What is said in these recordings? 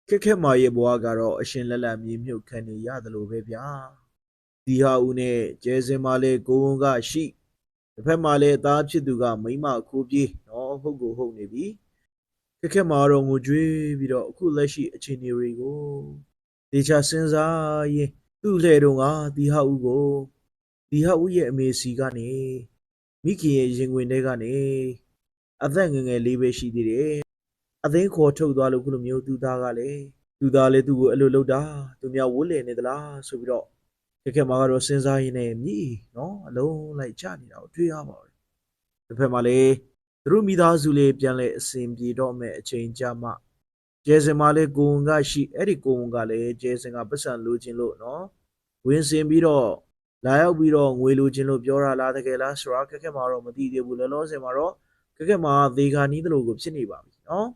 ခက်ခက်မာရဲ့ဘွားကတော့အရှင်လက်လက်မြေမြုပ်ခံနေရတယ်လို့ပဲဗျာဒီဟာဦးနဲ့ကျဲစင်မာလေကိုဝန်ကရှိတစ်ဖက်မှာလည်းအသားဖြစ်သူကမိမခိုးပြေးနော်ဟုတ်ကိုဟုတ်နေပြီခက်ခက်မာတော့ငိုကြွေးပြီးတော့အခုလက်ရှိအခြေအနေတွေကိုဒေချာစဉ်းစားရင်သူ့လှဲတော့ကဒီဟာဦးကိုဒီဟာဦးရဲ့အမေစီကနေမိခင်ရဲ့ရင်ဝင်ထဲကနေအသက်ငယ်ငယ်လေးပဲရှိသေးတယ်အသိန်းခေါ်ထုတ်သွားလို့ခုလိုမျိုးသူသားကလည်းသူသားလည်းသူ့ကိုအဲ့လိုလုပ်တာသူများဝိုးလည်နေသလားဆိုပြီးတော့ခက်ခက်မှာကတော့စဉ်းစားရင်းနဲ့မြည်နော်အလုံးလိုက်ချနေတာကိုတွေ့ရပါတယ်တစ်ဖက်မှာလည်းသူတို့မိသားစုလေးပြန်လဲအစဉ်ပြေတော့မဲ့အချိန်ကြမှာကျဲစင်မှာလည်းကိုဝန်ကရှိအဲ့ဒီကိုဝန်ကလည်းကျဲစင်ကပတ်စံလိုချင်လို့နော်ဝင်စင်ပြီးတော့လာရောက်ပြီးတော့ငွေလိုချင်လို့ပြောတာလားတကယ်လားဆိုတာခက်ခက်မှာတော့မသိသေးဘူးလောလောဆယ်မှာတော့ခက်ခက်မှာသေခါနီးသလိုကိုဖြစ်နေပါပြီနော်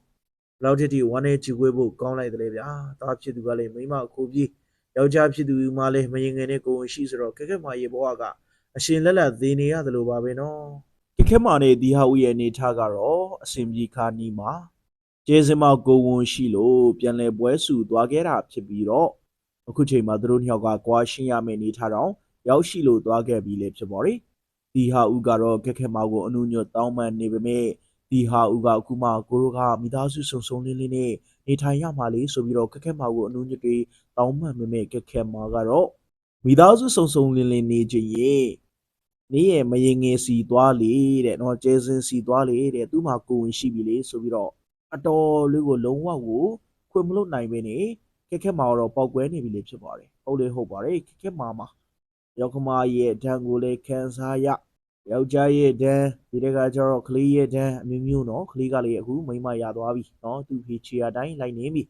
ဘလောက်တိဝမ်းနဲ့ချီခွေးဖို့ကောင်းလိုက်တယ်ဗျာသားဖြစ်သူကလည်းမိမခိုးပြီးယောက်ျားဖြစ်သူမှလည်းမရင်ငယ်နဲ့ကိုဝင်ရှိဆိုတော့ခက်ခက်မှာရေဘဝကအရှင်လက်လက်သေနေရတယ်လို့ပါပဲနော်ခက်ခက်မှာနဲ့ဒီဟာဦးရဲ့အနေထားကတော့အစဉ်ပြေခါနီးမှာကျဲစင်မကိုဝန်ရှိလို့ပြန်လဲပွဲစုသွားခဲ့တာဖြစ်ပြီးတော့အခုချိန်မှာသူတို့နှစ်ယောက်ကကွာရှင်းရမယ့်အနေထားတော့ရောက်ရှိလို့သွားခဲ့ပြီးလေဖြစ်ပါတယ်ဒီဟာဦးကတော့ခက်ခက်မှာကိုအနုညွတ်တောင်းပန်နေပေမဲ့ဒီဟာဦးကအခုမှကိုတို့ကမိသားစုစုံစုံလင်းလင်းနဲ့နေထိုင်ရမှာလေဆိုပြီးတော့ခက်ခက်မှာကိုအနုညွတ်တွေတောင်းပန်ပေမဲ့ခက်ခက်မှာကတော့မိသားစုစုံစုံလင်းလင်းနေခြင်းရဲ့နေရဲ့မရင်ငယ်စီသွားလေတဲ့နော်ကျဲစင်စီသွားလေတဲ့သူ့မှာကိုဝင်ရှိပြီလေဆိုပြီးတော့အတော်လေးကိုလုံးဝကိုခွင့်မလွတ်နိုင်ပဲနေခက်ခက်မှာတော့ပောက်ကွဲနေပြီလေဖြစ်ပါတယ်ဟုတ်လေဟုတ်ပါတယ်ခက်ခက်မှာယောက်ျားရဲ့ဒဏ်ကိုလည်းခံစားရယောက်ျားရဲ့ဒဏ်ဒီတက်ကကျတော့ကလေးရဲ့ဒဏ်အမျိုးမျိုးနော်ကလေးကလည်းအခုမိမရသွားပြီနော်သူဖေချီအတိုင်းလိုက်နေပြီ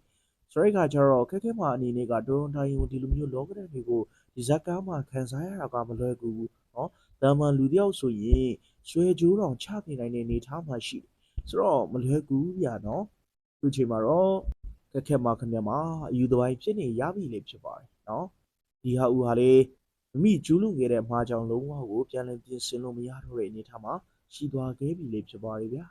ဆိုတဲ့အခါကျတော့ခက်ခက်မှာအနေနဲ့ကတွန်းတိုင်းဒီလိုမျိုးလောကဓာတ်တွေကိုဒီဇက်ကားမှာခံစားရတာကမလွယ်ကူဘူးနော်ဒါမှလူတယောက်ဆိုရင်ဆွဲကြိုးတောင်ချနေနိုင်တဲ့အနေထားမှာရှိတယ်ဆိုတော့မလွယ်ကူဗျာနော်သူချိန်မှာတော့ခက်ခက်မှာခင်ဗျာမှာအယူတပိုင်းဖြစ်နေရပြီလေဖြစ်ပါတယ်နော်ဒီဟာဦးဟာလေမိကျူးလွန်ခဲ့တဲ့မှားကြောင်လုံးဝကိုပြန်လည်ပြင်ဆင်လို့မရတော့တဲ့အနေထားမှာရှိသွားခဲ့ပြီလေဖြစ်ပါတယ်ဗျာ